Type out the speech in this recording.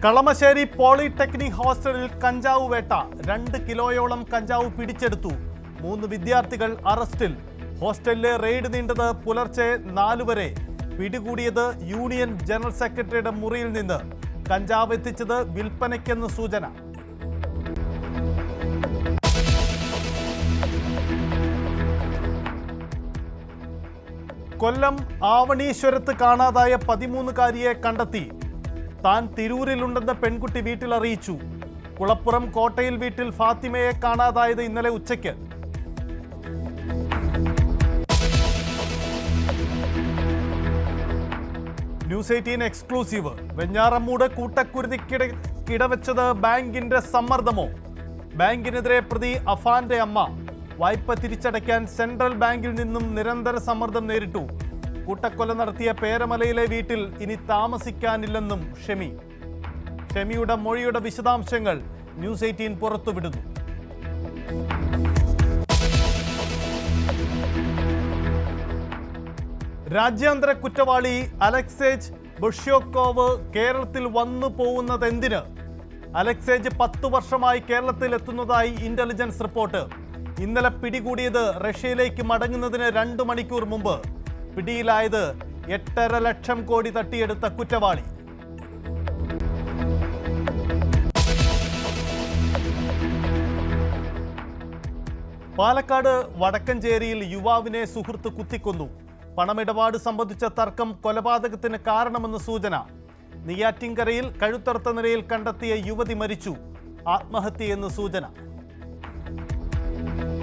Kalamassery polytechnic ഹോസ്റ്റലിൽ കഞ്ചാവ് വേട്ട. 2 കിലോയോളം കഞ്ചാവ് പിടിച്ചെടുത്തു. 3 വിദ്യാർത്ഥികൾ അറസ്റ്റിൽ. ഹോസ്റ്റലിലെ റെയ്ഡ് നീണ്ടത് പുലർച്ചെ 4 വരെ. പിടികൂടിയത് യൂണിയൻ ജനറൽ സെക്രട്ടറിയുടെ മുറിയിൽ നിന്ന്. കഞ്ചാവ് എത്തിച്ചത് വിൽപ്പനയ്ക്കെന്ന് സൂചന. കൊല്ലം ആവണീശ്വരത്ത് കാണാതായ 13-കാരിയെ കണ്ടെത്തി. താൻ തിരൂരിലുണ്ടെന്ന് പെൺകുട്ടി വീട്ടിൽ അറിയിച്ചു. കുളപ്പുറം കോട്ടയിൽ വീട്ടിൽ ഫാത്തിമയെ കാണാതായത് ഇന്നലെ ഉച്ചയ്ക്ക്. News 18 exclusive. വെഞ്ഞാറമ്മൂട് കൂട്ടക്കുരുതിക്കിടവെച്ചത് ബാങ്കിന്റെ സമ്മർദ്ദമോ? ബാങ്കിനെതിരെ പ്രതി അഫാന്റെ അമ്മ. വായ്പ തിരിച്ചടയ്ക്കാൻ സെൻട്രൽ ബാങ്കിൽ നിന്നും നിരന്തര സമ്മർദ്ദം നേരിട്ടു. കൂട്ടക്കൊല നടത്തിയ പേരമലയിലെ വീട്ടിൽ ഇനി താമസിക്കാനില്ലെന്നും ഷെമിയുടെ മൊഴിയുടെ വിശദാംശങ്ങൾ ന്യൂസ് 18 പുറത്തുവിടുന്നു. രാജ്യാന്തര കുറ്റവാളി അലക്സേജ് ബുഷ്യോക്കോവ് കേരളത്തിൽ വന്നു പോകുന്നതെന്തിന്? അലക്സേജ് 10 വർഷമായി കേരളത്തിൽ എത്തുന്നതായി ഇന്റലിജൻസ് റിപ്പോർട്ട്. ഇന്നലെ പിടികൂടിയത് റഷ്യയിലേക്ക് മടങ്ങുന്നതിന് 2 മണിക്കൂർ മുമ്പ്. പിടിയിലായത് 8.5 ലക്ഷം കോടി തട്ടിയെടുത്ത കുറ്റവാളി. പാലക്കാട് വടക്കഞ്ചേരിയിൽ യുവാവിനെ സുഹൃത്ത് കുത്തിക്കൊന്നു. പണമിടപാട് സംബന്ധിച്ച തർക്കം കൊലപാതകത്തിന് കാരണമെന്ന് സൂചന. നെയ്യാറ്റിൻകരയിൽ കഴുത്തറുത്ത നിലയിൽ കണ്ടെത്തിയ യുവതി മരിച്ചു. ആത്മഹത്യയെന്ന് സൂചന.